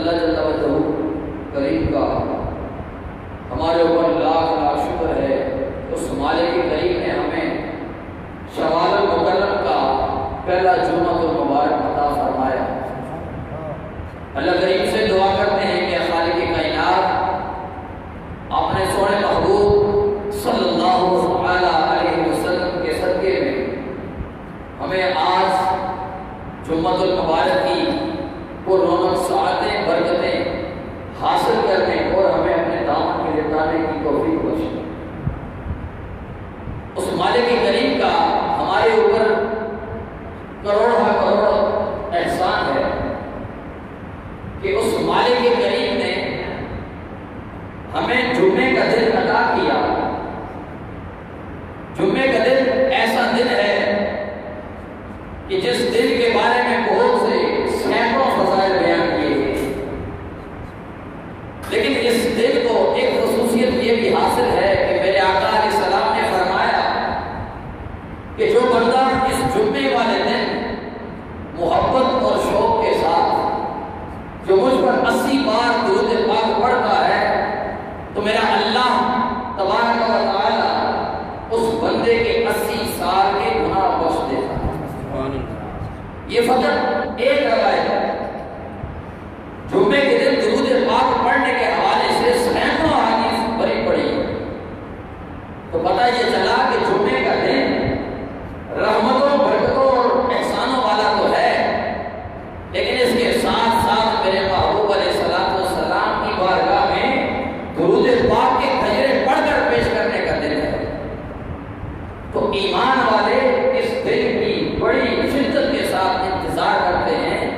اللہ جل وجہ کریم کا ہمارے اوپر لاکھ لاکھ شکر ہے، اس مالک کریم نے ہمیں شوال المکرم کا پہلا جمعہ المبارک عطا فرمایا۔ اللہ کریم سے دعا کرتے ہیں کہ خالق کائنات اپنے سونے محبوب صلی اللہ علیہ وسلم کے صدقے میں ہمیں آج جمعہ المبارک کی پررونق سعادتیں برکتیں حاصل کرنے اور ہمیں اپنے دامن میں لٹانے کی توفیق بخشے۔ اس مالک کریم کا ہمارے اوپر کروڑ احسان ہے کہ اس مالک کریم نے ہمیں جمعے کا دن عطا کیا۔ جمعے کا دن ایسا دن ہے کہ جس دن کے بارے میں بہت سے سینکڑوں فضائل بیان کیے گئے، لیکن اس دن کو ایک خصوصیت یہ بھی حاصل ہے کہ میرے آقا علیہ السلام نے فرمایا کہ جو بندہ اس جمعے والے دن محبت اور شوق کے ساتھ جو مجھ پر 80 بار درود پاک پڑھتا ہے تو میرا اللہ تبارک و تعالی اس بندے کے 80 سال کے گناہ بخش دیتا ہے۔ یہ فقط ایک روایت ہے۔ جمعے کے دن درود پاک پڑھنے کے حوالے سے سینکڑوں حدیث بھری پڑی، تو پتہ یہ چلا کہ جمعے کا دن رحمتوں برکتوں اور احسانوں والا تو ہے، لیکن اس کے ساتھ ساتھ میرے محبوب علیہ السلام کی بارگاہ میں درود پاک کے خجرے پڑھ کر پیش کرنے کا دن ہے۔ تو ایمان والے اس دن کی بڑی شدت کے ساتھ انتظار کرتے ہیں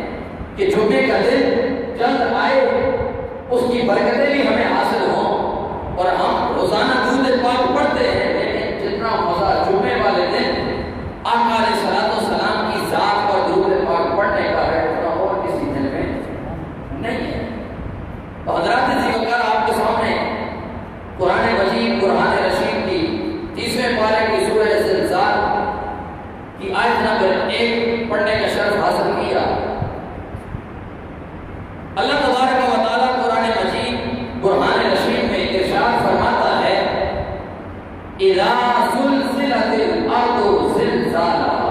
کہ جمعے کا دن جلد آئے، اس کی برکتیں بھی ہمیں حاصل ہوں، اور ہم روزانہ درود پاک پڑھتے ہیں، لیکن جتنا مزہ جمعے والے دن آقا علیہ السلام کی ذات پر درود پاک پڑھنے کا ہے اتنا اور کسی دن میں نہیں ہے۔ تو حضرات ذکر آپ کے سامنے قرآن مجید قرآن رشید کی 30ویں پارے کی سورہ زلزال کی آیت نمبر 1 پڑھنے کا شرف حاصل کیا۔ اللہ تبارک و تعالیٰ قرآن مجید قرآن رشید میں ارشاد فرماتا ہے اذا زلزلت الارض زلزالها،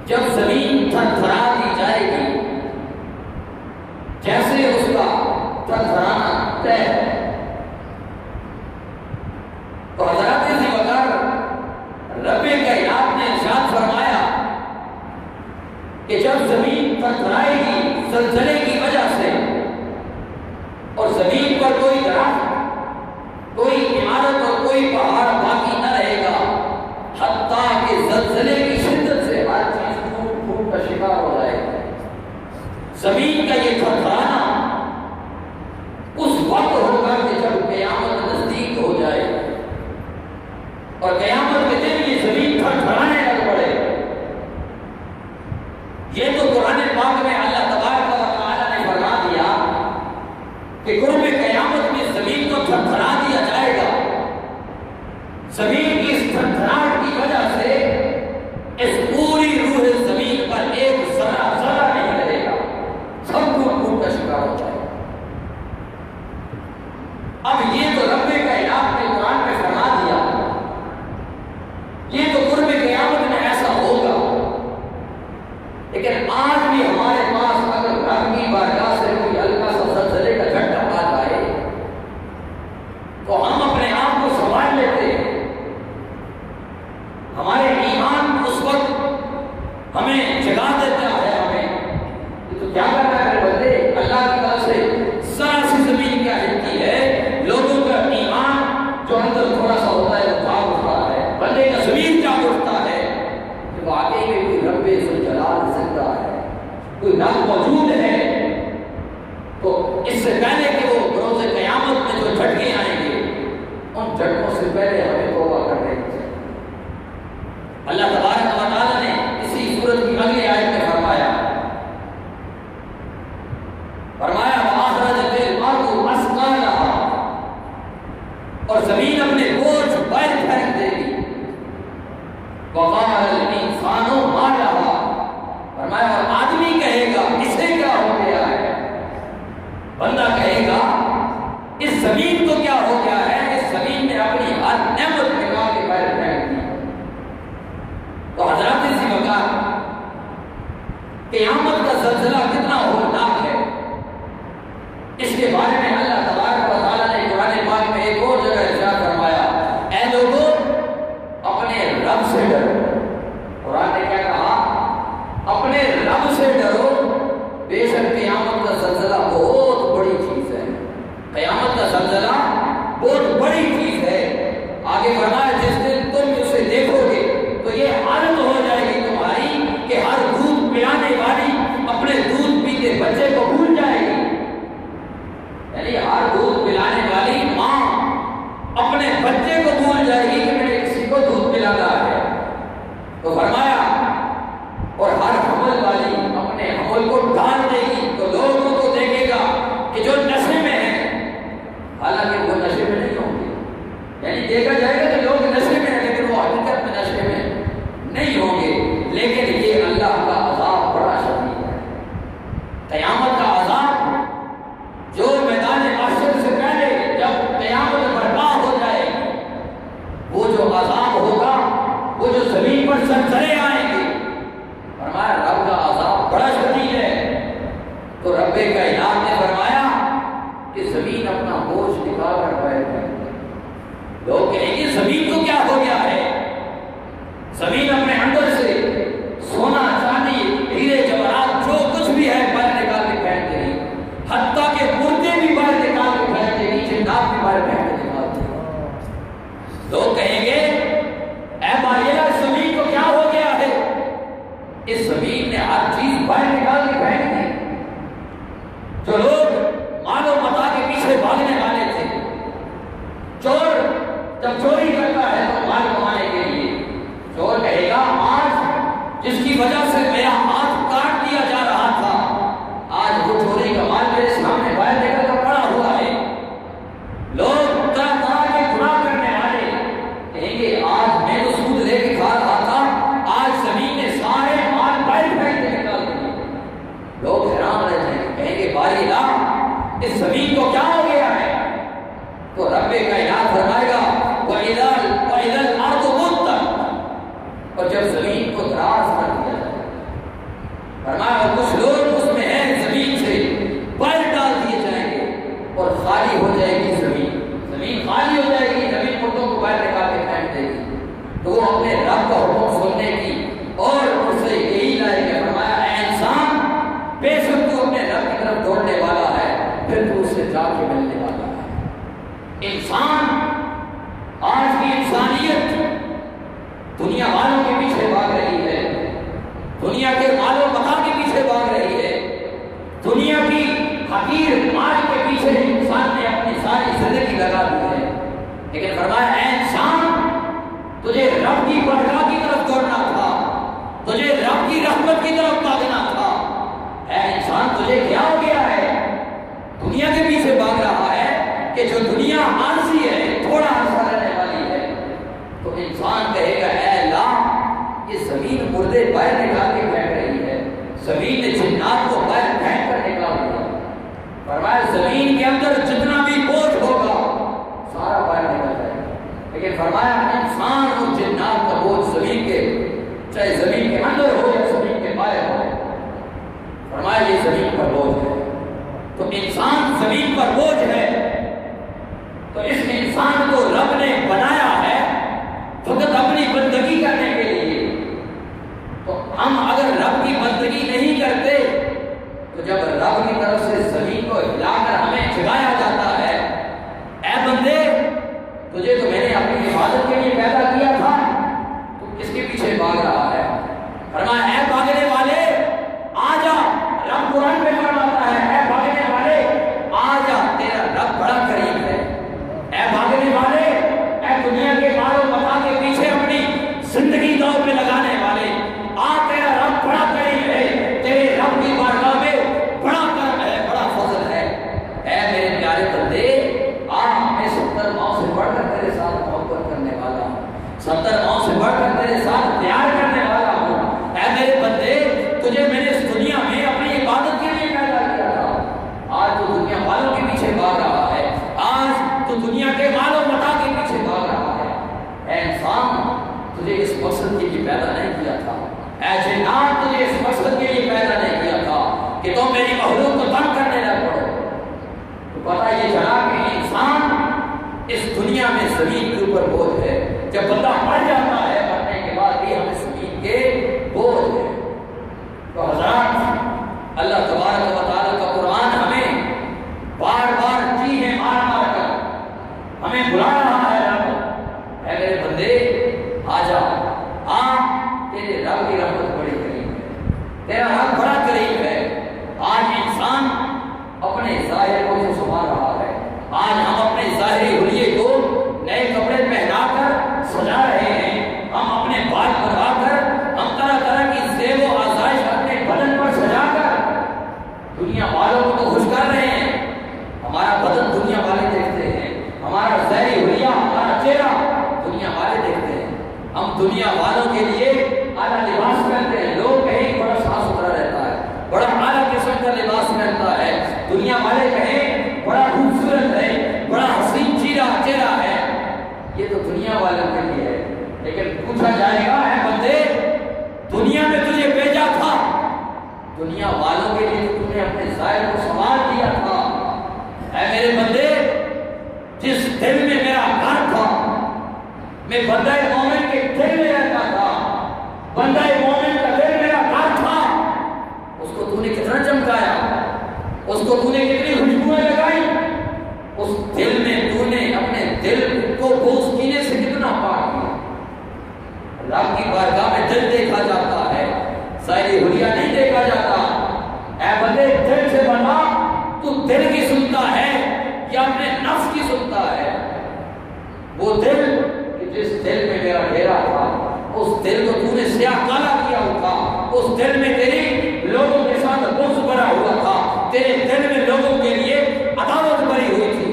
جب زمین تھرتھرا دی جائے گی جیسے اس کا تھرتھرانا طے ہے۔ تو حضرات ذیوکار رب کائنات نے ارشاد فرمایا کہ جب زمین تھرتھرائے گی زلزلے کی وجہ سے، اور زمین پر کوئی درخت کوئی عمارت اور کوئی پہاڑ باقی نہ رہے گا، حتیٰ کہ زلزلے کی شدت سے ہر چیز پھوٹ پھوٹ کا شکار ہو جائے گا۔ زمین کا یہ تھرتھرانا اس وقت ہوگا کہ جب قیامت نزدیک ہو جائے، اور قیامت کے دن یہ زمین تھرتھرانے لگ پڑے۔ یہ تو قرآن پاک میں اللہ تبارک و تعالیٰ نے فرما دیا کہ قرب قیامت میں زمین کو تھرتھرا دیا جائے گا۔ زمین کی اس تھرتھراہٹ کی وجہ سے اس پوری روح زمین پر ایک ذرہ نہیں رہے گا، سب کو پھوٹ کا شکار ہو جائے گا۔ اب یہ تو رب کائنات نے قرآن میں فرما دیا، یہ تو قرب قیامت میں ایسا ہوگا، لیکن آج بھی ہمارے پاس اگر رب کی بارگاہ سے کوئی ہلکا سا زلزلے کا جھٹکا آ جائے تو ہم اپنے آپ کو سنبھال لیتے ہیں۔ ہمارے ایمان اس وقت ہمیں جگا دیتا ہے، ہمیں تو کیا کرنا ہے بندے، اللہ کی طرف سے ذرا سی زمین کیا ہلتی ہے، لوگوں کا ایمان جو اندر تھوڑا سا ہوتا ہے وہ جاگ اٹھتا ہے، بندے کا زمین جاگ اٹھتا ہے کہ واقعی میں کوئی رب ذوالجلال زندہ ہے، کوئی رب موجود ہے۔ تو اس سے پہلے کہ وہ روز قیامت میں جو جھٹکے آئیں گے، ان جھٹکوں سے پہلے ہمیں توبہ کرنے کی چاہیے۔ اللہ تبارک و تعالیٰ نے اسی سورت کی اگلی آیت میں فرمایا وَأَخْرَجَتِ الْأَرْضُ أَثْقَالَهَا، اور زمین اپنے بوجھ باہر پھینک دے گی۔ وَقَالَ الْإِنسَانُ مَا لَهَا، فرمایا اور آدمی کہے گا اسے کیا ہو گیا، اس زمین کو کیا ہو گیا ہے؟ اس زمین نے اپنی ہر نعمت نکال کے باہر پھینک دی۔ تو حضرات اسی وقت قیامت کا زلزلہ کتنا ہولناک ہے، اس کے بارے میں اللہ تبارک و تعالیٰ نے قرآن پاک میں ایک اور جگہ ارشاد فرمایا، اے لوگوں اپنے رب سے ڈرو۔ قرآن نے کیا کہا؟ اپنے رب سے ڈرو، بے شک قیامت کا زلزلہ بہت بڑی چیز ہے۔ قیامت کا زلزلہ بہت بڑی چیز ہے۔ آگے فرمایا جس دن تم اسے دیکھو گے تو یہ حالت ہو جائے گی تمہاری کہ ہر دودھ پلانے والی اپنے دودھ پیتے بچے کو بھول جائے گی۔ یعنی ہر دودھ پلانے والی ماں اپنے بچے کو بھول جائے گی کہ میں نے کسی کو دودھ پلانا ہے۔ تو فرمایا اور ہر حمل والی اپنے حمل کو ڈال دے گی تو لوگوں کو دیکھے گا کہ جو نشے میں ہے، حالانکہ وہ نشے میں نہیں ہوں گے، یعنی دیکھا جائے گا کہ لوگ نشے میں ہیں لیکن وہ حقیقت میں نشے میں نہیں ہوں گے۔ لیکن یہ اللہ کا عذاب بڑا شدید ہے۔ قیامت کا عذاب جو میدان محشر سے پہلے جب قیامت برپا ہو جائے گی، وہ جو عذاب ہوگا، وہ جو زمین پر زلزلے آئیں گے، فرمایا رب کا عذاب بڑا شدید ہے۔ تو رب کائنات نے فرمایا کہ زمین اپنا بوجھ نکال کر بیٹھ گئی۔ لوگ کہیں گے زمین کو کیا ہو گیا ہے؟ زمین اپنے اندر سے سونا چاندی ہیرے جواہرات جو کچھ بھی ہے باہر نکال کے پھینک دے گی، حتیٰ کہ مردے بھی باہر نکال کے پھینک دے گی، جنات بھی باہر پھینک کے نکال دے گی۔ لوگ کہیں گے اے باریلا زمین کو کیا ہو گیا ہے؟ اس زمین نے ہر چیز باہر نکال کے پھینک دی۔ جو لوگ مال و متاع کے پیچھے بھاگنے والے تھے، چور جب چوری کرتا ہے تو مال کمانے کے لیے، چور کہے گا آج جس کی وجہ سے میرا ہاتھ کاٹ دیا جا رہا تھا، آج وہ چوری کا مال میرے سامنے باہر نکل کر پڑا ہوا ہے۔ لوگ طرح طرح کے گناہ کرنے والے کہیں گے آج میں تو سود لے کے کھا رہا تھا، آج زمین نے سارے مال باہر پھینک کے نکال دیے۔ لوگ حیران رہ جائیں گے، کہیں گے باری لا اس زمین کو کیا ہو گیا ہے؟ تو رب کائنات فرمائے گا وَإِذَا الْأَرْضُ مُدَّتْ، اور جب زمین کو دراز کر دیا جائے، فرمایا کچھ لوگ اس میں ہیں زمین سے باہر ڈال دیے جائیں گے اور خالی ہو جائے گی زمین، زمین خالی ہو جائے گی، زمین مردوں کو باہر نکال کے پھینک دے گی۔ تو وہ اپنے رب کا حکم سننے کی اور اس سے یہی لائے گا، فرمایا اے انسان بے شک تو اپنے رب کی طرف دوڑنے والا ہے، پھر تو اس سے جا کے ملنے والا ہے۔ انسان آج کی انسانیت دنیا والوں کے پیچھے بھاگ رہی ہے، دنیا کے مال و متاع کے پیچھے بھاگ رہی ہے، دنیا کی حقیر مال کے پیچھے انسان نے اپنی ساری زندگی لگا دی ہے۔ لیکن فرمایا اے انسان تجھے رب کی بارگاہ کی طرف دوڑنا تھا، تجھے رب کی رحمت کی طرف بھاگنا تھا۔ اے انسان تجھے کیا ہو گیا ہے؟ دنیا کے پیچھے بھاگ رہا ہے کہ جو دنیا عارضی ہے، تھوڑا عرصہ رہنے والی ہے۔ تو انسان کہے گا اے اللہ یہ زمین مردے باہر نکال کے پھینک رہی ہے، زمین نے جنات کو باہر پھینک کر نکال دیا۔ فرمایا زمین کے اندر جتنا بھی بوجھ ہوگا سارا باہر نکل جائے گا، لیکن فرمایا انسان اور جنات کا بوجھ زمین کے، چاہے زمین کے اندر ہو یا زمین کے باہر ہو، فرمایا یہ زمین پر بوجھ ہے۔ تو انسان زمین پر بوجھ ہے، تو اس انسان کو رب نے بنایا ہے فقط اپنی بندگی کرنے کے لیے۔ تو ہم اگر رب کی بندگی نہیں کرتے تو جب رب کی طرف سے زمین کو ہلا کر ہمیں جگایا جاتا ہے، اے بندے تجھے تو میں نے اپنی عبادت کے لیے پیدا کیا تھا، تو کس کے پیچھے بھاگ رہا ہے؟ فرمایا اے بھاگنے والے آ جا، رب قرآن میں فرماتا ہے اے بھاگنے والے آ جا، تیرا رب بڑا قریب ہے۔ اے بھاگنے والے، اے اللہ تبارک و تعالیٰ کا قرآن ہمیں بار بار چیخیں مار مار کر ہمیں بلا رہا ہے، رب اے میرے بندے آ جا، آ، تیرے رب کی رحمت بڑی قریب ہے، تیرا رب بڑا قریب ہے۔ آج انسان اپنے ظاہر کو جو سنبھال رہا ہے، آج ہم اپنے ظاہری حلیے کو نئے کپڑے پہنا کر سجا رہے ہیں، ہم اپنے بال بنا کر، ہم طرح طرح کی زیب و آزائش اپنے بدن پر سجا کر دنیا والوں کو تو خوش کر رہے ہیں۔ ہمارا بدن دنیا والے دیکھتے ہیں، ہمارا ظاہری حلیہ، ہمارا چہرہ دنیا والے دیکھتے ہیں، ہم دنیا والوں کے لیے اعلیٰ لباس پہنتے ہیں، لوگ کہیں بڑا صاف ستھرا رہتا ہے، بڑا اعلیٰ قسم کا لباس پہنتا ہے، دنیا والے کہیں بڑا خوبصورت ہے، بڑا حسین چہرہ ہے، یہ تو دنیا والوں کے لیے ہے۔ لیکن پوچھا جائے گا اے بندے، دنیا میں تجھے بھیجا تھا، دنیا والوں کے لیے تو نے اپنے ظاہر کو سنبھال دیا تھا۔ اے میرے بندے، جس دل میں میرا گھر تھا، میں بندہ مومن کے دل میں رہتا تھا، بندہ مومن کا دل میرا گھر تھا، اس کو تو نے کتنا چمکایا، اس کو تو نے کتنی خوشبوئیں لگائی، اس دل میں تو نے اپنے دل کو بوجھ کینے سے کتنا پاک کیا۔ رب کی بارگاہ میں دل دیکھا جاتا ہے، ظاہری حلیہ نہیں دیکھا جاتا۔ اے بندے، دل سے بنا، تو دل کی سنتا ہے یا اپنے نفس کی سنتا ہے؟ وہ دل جس دل میں میرا ڈیرا تھا، اس دل کو تو نے سیاہ کالا کیا ہوا تھا، اس دل میں تیری لوگوں کے ساتھ بغض بھرا ہوا تھا، تیرے دل میں لوگوں کے لیے عداوت بھری ہوئی تھی،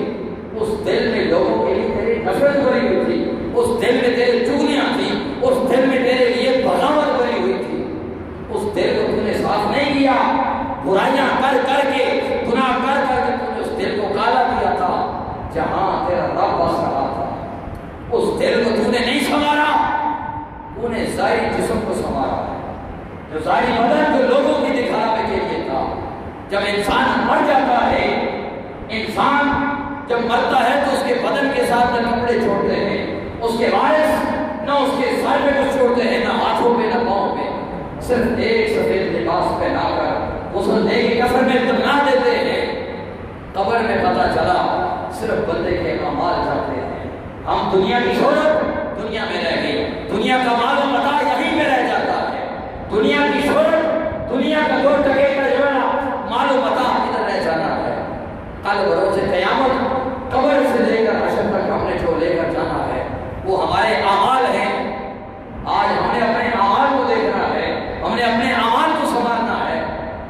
اس دل میں لوگوں کے لیے تیری نفرت بھری ہوئی تھی، اس دل میں تیرے چغلیاں تھیں، اس دل میں تیرے لیے بغاوت بھری ہوئی تھی، اس دل کو تو نے صاف نہیں کیا، برائیاں کر کر کے، گناہ کر کر کے تو نے اس دل کو کالا کیا تھا جہاں تیرا رب بس رہا تھا۔ اس دل کو تو نے نہیں سنوارا، تو نے ظاہری جسم کو سنوارا، جو ظاہری بدن جو لوگوں کی دکھاوے کے لیے تھا۔ جب انسان مر جاتا ہے، انسان جب مرتا ہے تو اس کے بدن کے ساتھ نہ کپڑے چھوڑتے ہیں، اس کے وارث نہ اس کے سر پہ کچھ چھوڑتے ہیں، نہ ہاتھوں پہ نہ پاؤں پہ، صرف ایک سفید لباس پہنا کر غسل دے کے کفن میں دفنا دیتے ہیں۔ قبر میں پتہ چلا صرف بندے کے اعمال جاتے ہیں۔ ہم دنیا کی شہرت دنیا میں رہ گئی، دنیا کا مال و متاع یہیں میں رہ جاتا ہے، دنیا کی شہرت، دنیا کا دو ٹکے کا جو ہے نا مال و متاع ادھر رہ جانا ہے۔ کل بروز قیامت قبر سے لے کر حشر تک ہم نے جو لے کر جانا ہے وہ ہمارے اعمال ہیں۔ آج ہم نے اپنے اعمال کو دیکھنا ہے، ہم نے اپنے اعمال کو سنبھالنا ہے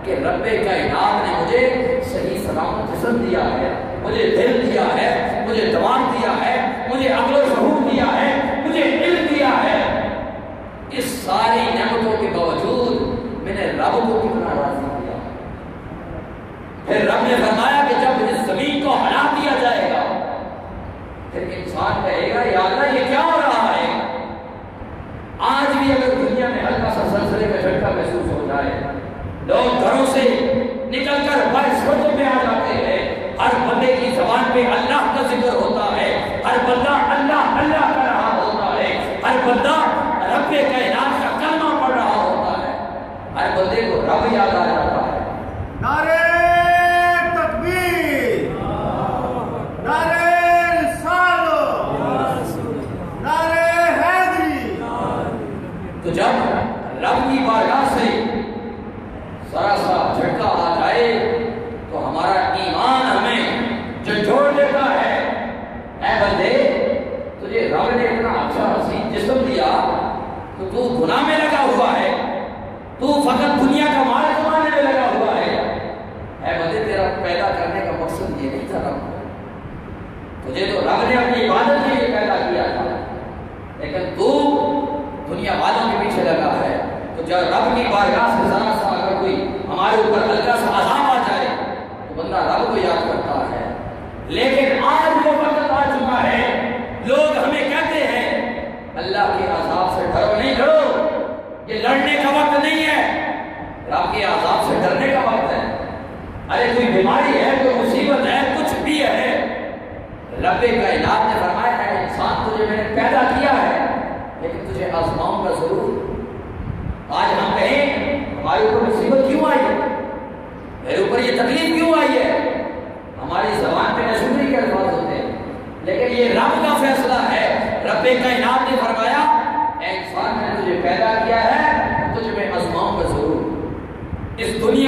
کہ رب کائنات نے مجھے صحیح سلامت جسم دیا ہے، مجھے دل دیا ہے، مجھے دماغ دیا ہے، مجھے عقل و شعور دیا ہے، مجھے علم دیا ہے۔ اس ساری نعمتوں کے باوجود میں نے رب کو کتنا راضی کیا۔ پھر رب نے فرمایا کہ جب اس زمین کو ہلا دیا جائے گا پھر انسان کہے گا یا اللہ یہ کیا ہو رہا ہے۔ آج بھی اگر دنیا میں ہلکا سا زلزلے کا جھٹکا محسوس ہو جائے، لوگ گھروں سے نکل کر بارشوں میں آ جاتے ہیں، ہر بندے کی زبان پہ اللہ کا ذکر ہوتا ہے، ہر بندہ اللہ اللہ کر رہا ہوتا ہے، ہر بندہ رب کائنات کا کلمہ پڑھ رہا ہوتا ہے، ہر بندے کو رب یاد آ جاتا ہے۔ نعرے تکبیر، نعرے رسالت، نعرے حیدری۔ تو جب رب کی بارگاہ سے ذرا سا جھٹکا آ جائے تو ہمارا ایمان ہمیں جھنجھوڑ دیتا ہے۔ اے بندے، تجھے رب نے اتنا اچھا حسین جسم دیا تو گناہ میں لگا ہوا ہے، تو فقط دنیا کا مال کمانے میں لگا ہوا ہے۔ اے بندے، تیرا پیدا کرنے کا مقصد یہ نہیں تھا رب، تجھے تو رب نے اپنی عبادت کے لیے پیدا کیا تھا، لیکن تو دنیا والوں کے پیچھے لگا ہے۔ تو جب رب کی بارگاہ سے ذرا سا اگر کوئی ہمارے اوپر ہلکا سا عذاب آ جائے تو بندہ رب کو یاد کرتا ہے۔ لیکن آج وہ وقت آ چکا ہے، لوگ ہمیں کہتے ہیں اللہ کے عذاب سے ڈرو، نہیں ڈرو، یہ لڑنے کا وقت نہیں ہے، رب کے عذاب سے ڈرنے کا وقت ہے۔ ارے کوئی بیماری ہے، کوئی مصیبت ہے، کچھ بھی ہے، رب کائنات نے فرمایا ہے انسان تجھے میں نے پیدا کیا ہے لیکن تجھے آزماؤں گا ضرور۔ آج ہم کہیں ہمارے اوپر مصیبت کیوں آئی؟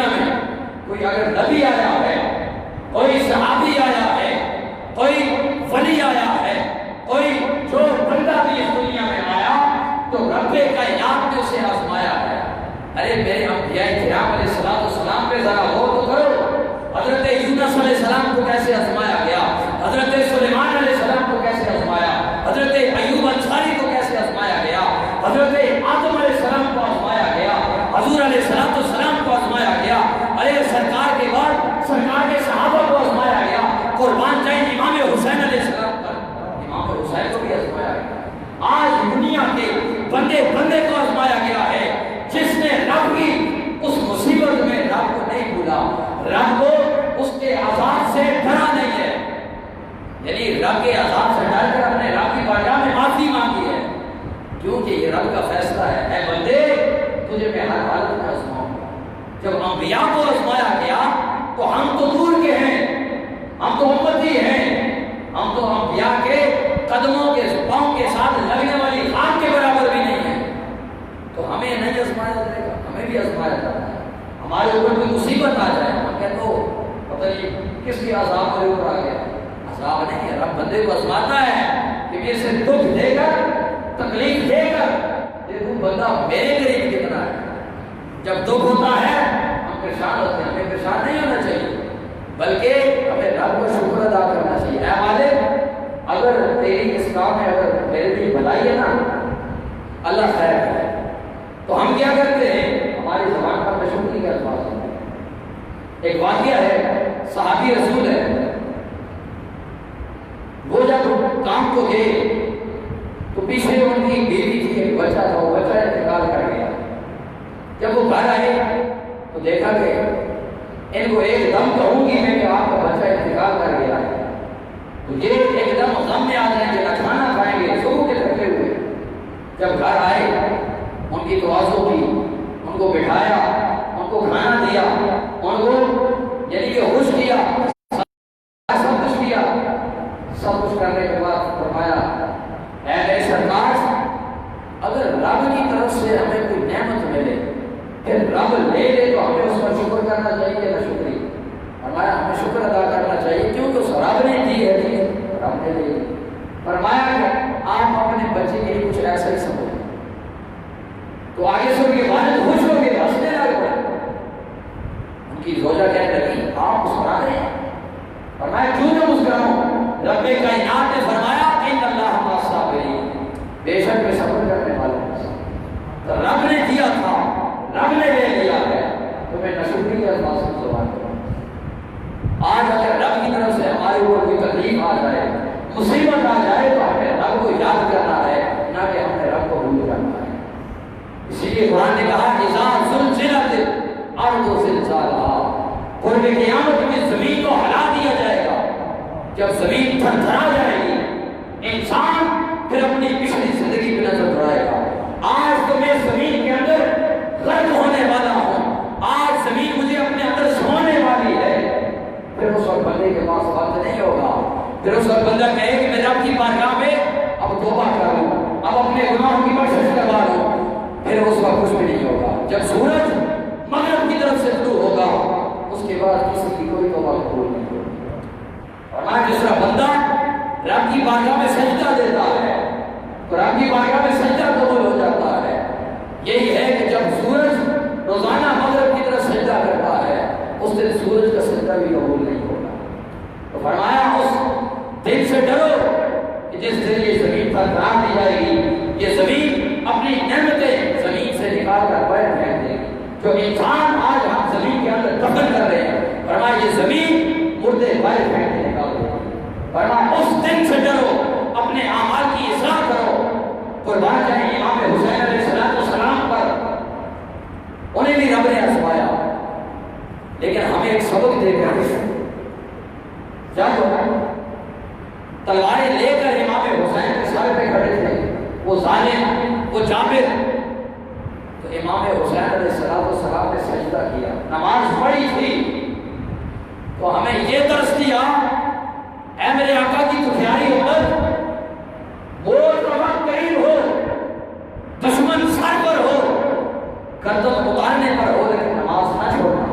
میں کوئی اگر نبی آیا ہے، کوئی صحابی آیا ہے، کوئی ولی آیا ہے، کوئی جو بندہ بھی اس دنیا میں آیا تو رب کائنات نے اسے آزمایا ہے۔ ارے میرے انبیاء کرام علیہ السلام پہ ذرا غور تو کرو، حضرت یونس علیہ السلام کو کیسے آزمایا گیا، حضرت سلیمان علیہ السلام کو کیسے آزمایا، حضرت ایوب انصاری کو کیسے آزمایا گیا، حضرت آدم علیہ السلام کو آزمایا گیا، حضور علیہ السلام کو آزمایا گیا، ارے سرکار کے بعد سرکار کے صحابہ کو آزمایا گیا، قربان جائیں امام حسین علیہ السلام پر، امام حسین کو بھی آزمایا گیا۔ آج دنیا کے بندے بندے کو آزمایا گیا ہے، جس نے رب کی اس مصیبت میں رب کو نہیں بھولا، رب کو اس کے عذاب سے ڈرا نہیں ہے، یعنی رب کے عذاب سے ڈر کر اپنے رب کی بارگاہ میں معافی مانگی ہے، کیونکہ یہ رب کا فیصلہ ہے، اے بندے تجھے میں ہر حالت میں آزماؤں گا۔ جب انبیاء کو آزمایا گیا تو ہم تو دور کے ہیں، ہم تو امتی ہیں، ہم تو انبیاء کے قدموں کے پاؤں کے ساتھ لگنے والی خاک کے برابر بھی نہیں ہیں، تو ہمیں نہیں آزمایا جائے گا، ہمیں بھی آزمایا جاتا ہے۔ ہمارے اوپر کوئی مصیبت آ جائے ہم کہتے ہو پتہ نہیں کس کی عذاب میرے اوپر آ گیا، عذاب نہیں ہے، رب بندے کو آزماتا ہے کہ میرے سے دکھ دے کر تکلیف دے کر دیکھو بندہ میرے قریب کتنا ہے۔ جب دکھ ہوتا ہے ہم پریشان ہوتے ہیں، ہمیں پریشان نہیں ہونا چاہیے بلکہ ہمیں رب کا شکر ادا کرنا چاہیے۔ اے مالک اگر تیری اس کام میں اگر میرے لیے بھلائی ہے نا، اللہ خیر ہے، تو ہم کیا کرتے ہیں، ہماری زبان پر شکر کے الفاظ ہوتے ہیں۔ ایک واقعہ ہے، صحابی رسول ہے، وہ جب کام کو گئے تو پیچھے ان کی بیوی تھی، ایک بچہ تھا، وہ بچہ انتقال کر گیا۔ جب وہ گھر آئے تو دیکھا کہ ان کو ایک دم کہوں گی میں کہ آپ کا بچہ انتقال کر گیا ہے تو یہ ایک دم غم میں آ جائیں گے، نہ کھانا کھائیں گے، صبح کے تھکے ہوئے۔ جب گھر آئے ان کی توازو کی، ان کو بٹھایا، ان کو کھانا دیا، ان کو یعنی کہ خوش کیا، سب کچھ کیا، سب کچھ کرنے کے بعد فرمایا اے میرے سرکار اگر رب کی طرف سے ہمیں کوئی نعمت ملے پھر رب لے لے تو ہمیں اس پر شکر کرنا چاہیے نہ شکری؟ فرمایا ہمیں شکر ادا کرنا چاہیے کیونکہ اس رب نے دی ہے، دی رب نے دی۔ فرمایا کہ آپ اپنے بچے کے لیے کچھ ایسا ہی سمجھیں، تو آگے سے ان کے والد خوش ہو گئے، ہنسنے لگ پڑے۔ ان کی زوجہ کہنے لگی آپ مسکرا رہے ہیں؟ فرمایا کیوں نہ مسکراؤں؟ رب کائنات نے فرمایا ان اللہ مع الصابرین، بے شک میں صبر کرنے والوں کے ساتھ۔ تو رب نے دیا تھا، رب نے لے لیا ہے، تو میں نشکری کے الفاظ سے سوال کروں۔ آج اگر رب کی طرف سے ہمارے اوپر کوئی تکلیف آ جائے، مصیبت آ جائے تو ہمیں رب کو یاد کرنا ہے، نہ کہ ہم نے رب کو بھول جانا ہے۔ اسی لیے قرآن نے کہا اذا زلزلت الارض زلزالہا، قرب قیامت میں زمین کو ہلا دیا جائے گا۔ جب زمین تھر تھرا جائے گی انسان پھر اپنی پچھلی زندگی پہ نظر دوڑائے گا۔ آج تو میں زمین کے اندر غرق ہونے والا ہوں، آج زمین مجھے اپنے اندر سونے والی ہے، پھر اس وقت بندے کے پاس وقت نہیں ہوگا، پھر اس وقت بندہ کہے کہ میں رب کی بارگاہ میں اب توبہ کروں، اب اپنے گناہوں کی بخشش کروا لوں، پھر اس وقت کچھ بھی نہیں ہوگا۔ جب سورج مغرب کی طرف سے طلوع ہوگا اس کے بعد کسی کی کوئی توبہ قبول نہیں ہوگی۔ اور آج جس طرح بندہ رب کی بارگاہ میں سجدہ دیتا ہے تو رب کی بارگاہ میں سجدہ قبول ہو جاتا ہے۔ یہی ہے کہ جب سورج روزانہ مغرب کی طرف سجدہ کرتا ہے اس دن سورج کا سجدہ بھی قبول نہیں ہوگا۔ تو فرمایا اس دن سے ڈرو کہ جس دن یہ زمین پر قرار دی جائے گی، یہ زمین اپنی نعمتیں زمین سے نکال کر باہر پھینک دے گی۔ جو انسان آج ہم زمین کے اندر دفن کر رہے ہیں، فرمایا یہ زمین مردے باہر پھینک کے نکال دے گی۔ فرمایا اس دن سے ڈرو، اپنے اعمال کی اصلاح کرو۔ قربان جائیں امام حسین علیہ السلام پر انہیں بھی رب نے آزمایا، لیکن ہمیں ایک سبق دے کر جب تلواریں لے کر امام حسین کے سر پہ کھڑے تھے وہ ظالم، وہ جابر، تو امام حسین علیہ السلام نے سجدہ کیا، نماز پڑھی تھی، تو ہمیں یہ درس دیا اے میرے آقا کی تو پیاری امت، وہ طرف قریب ہو، دشمن سر پر ہو، گردن اتارنے پر ہو، لیکن نماز نہ چھوڑنا۔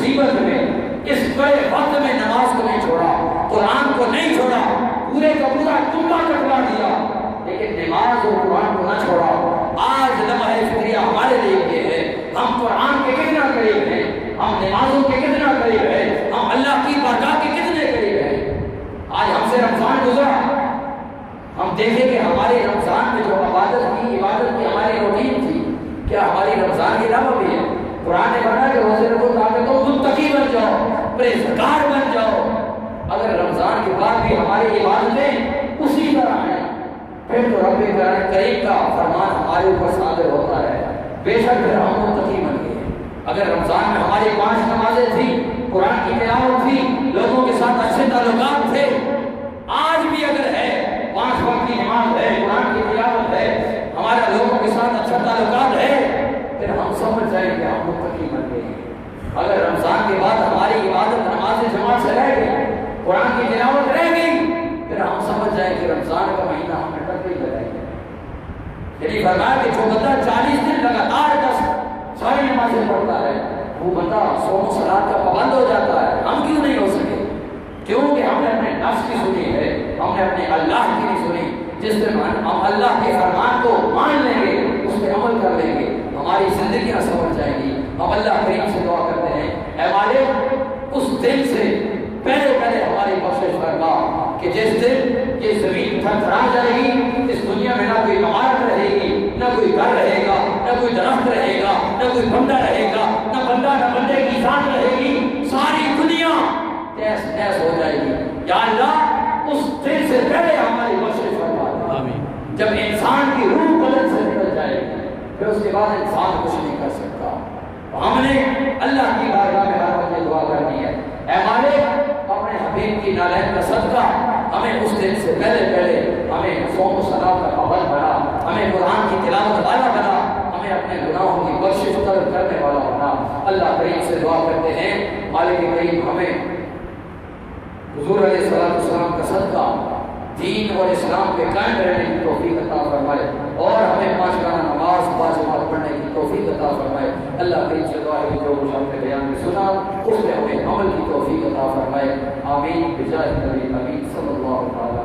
مصیبت میں، اس بڑے وقت میں نماز کو نہیں چھوڑا، قرآن کو نہیں چھوڑا، پورے کا پورا کنبہ کٹوا دیا، لیکن نماز اور قرآن کو نہ چھوڑا۔ آج لمحہ فکریہ ہمارے لیے یہ ہے، ہم قرآن کے کتنا قریب ہیں، ہم نمازوں کے کتنا قریب ہیں، ہم اللہ کی بارگاہ کے کتنے قریب ہیں۔ آج ہم سے رمضان گزرا، ہم دیکھیں کہ ہمارے رمضان میں جو عبادت کی ہماری روٹین تھی، کیا ہماری رمضان کی طرح بھی ہے؟ قرآن نے بتایا کہ روزے رکھو تاکہ تم متقی بن جاؤ، پرہیزگار بن جاؤ۔ اگر رمضان کے بعد بھی ہماری عبادتیں اسی طرح ہیں، پھر تو رب کریم کا فرمان ہمارے اوپر صادر ہوتا ہے، بے شک پھر ہم متقی بن گئے۔ اگر رمضان میں ہماری 5 نمازیں تھیں، قرآن کی تلاوت تھی، لوگوں کے ساتھ اچھے تعلقات تھے، آج بھی اگر ہے 5 وقت کی نماز ہے، قرآن کی تلاوت ہے، ہمارا لوگوں کے ساتھ اچھا تعلقات ہے، پھر ہم سمجھ جائیں کہ ہم متقی بن گئے۔ اگر رمضان کے بعد ہماری عبادت نماز جماعت سے رہ گئی، قرآن کی تلاوت رہ گئی، پھر ہم سمجھ جائیں کہ رمضان کا مہینہ ہمیں ٹکے لگائے گا۔ یعنی فرمایا کہ جو بندہ 40 دن لگاتار 10 ساری نمازیں پڑھتا ہے، وہ بندہ صوم و صلات کا پابند ہو جاتا ہے۔ ہم کیوں نہیں ہو سکے؟ کیونکہ ہم نے اپنے نفس کی سنی ہے، ہم نے اپنے اللہ کی نہیں سنی۔ جس دن ہم اللہ کے فرمان کو مان لیں گے، اس پہ عمل کر لیں گے، ہماری زندگیاں سمجھ جائیں گی۔ ہم اللہ کریم سے دعا کرتے ہیں، اے مالک اس دن سے پہلے ہماری بخشش فرما کہ جس دن یہ زمین تھرتھرا جائے گی، اس دنیا میں نہ کوئی عمارت رہے گی، نہ کوئی گھر رہے گا، نہ کوئی درخت رہے گا، نہ کوئی بندہ رہے گا، نہ بندے کی ذات رہے گی، ساری دنیا تیس تیس ہو جائے گی۔ یا اللہ اس دن سے پہلے ہماری بخشش فرما۔ آمین۔ جب انسان کی روح بدن سے نکل جائے گی، پھر اس کے بعد انسان کچھ نہیں کر سکتا۔ ہم نے اللہ کی بارگاہ میں ہر وقت دعا کرنی ہے، اے مالک اپنے حبیب کی نالین کا صدقہ ہمیں اس دن سے پہلے ہمیں صوم و صلات کا پابند بنا، ہمیں قرآن کی تلاوت والا بنا، ہمیں اپنے گناہوں کی بخشش طلب کرنے والا بنا۔ اللہ کریم سے دعا کرتے ہیں، مالک کریم ہمیں حضور علیہ السلام کا صدقہ دین اور اسلام پہ قائم رہنے کی توفیق عطا فرمائے، اور ہمیں 5 وقت نماز باجماعت پڑھنے کی توفیق عطا فرمائے۔ اللہ کریم سے دعا ہے کہ جو کچھ ہم نے بیان میں سنا اس پہ ہمیں عمل کی توفیق عطا فرمائے۔ آمین بجاہ نبی امین صلی اللہ علیہ وسلم۔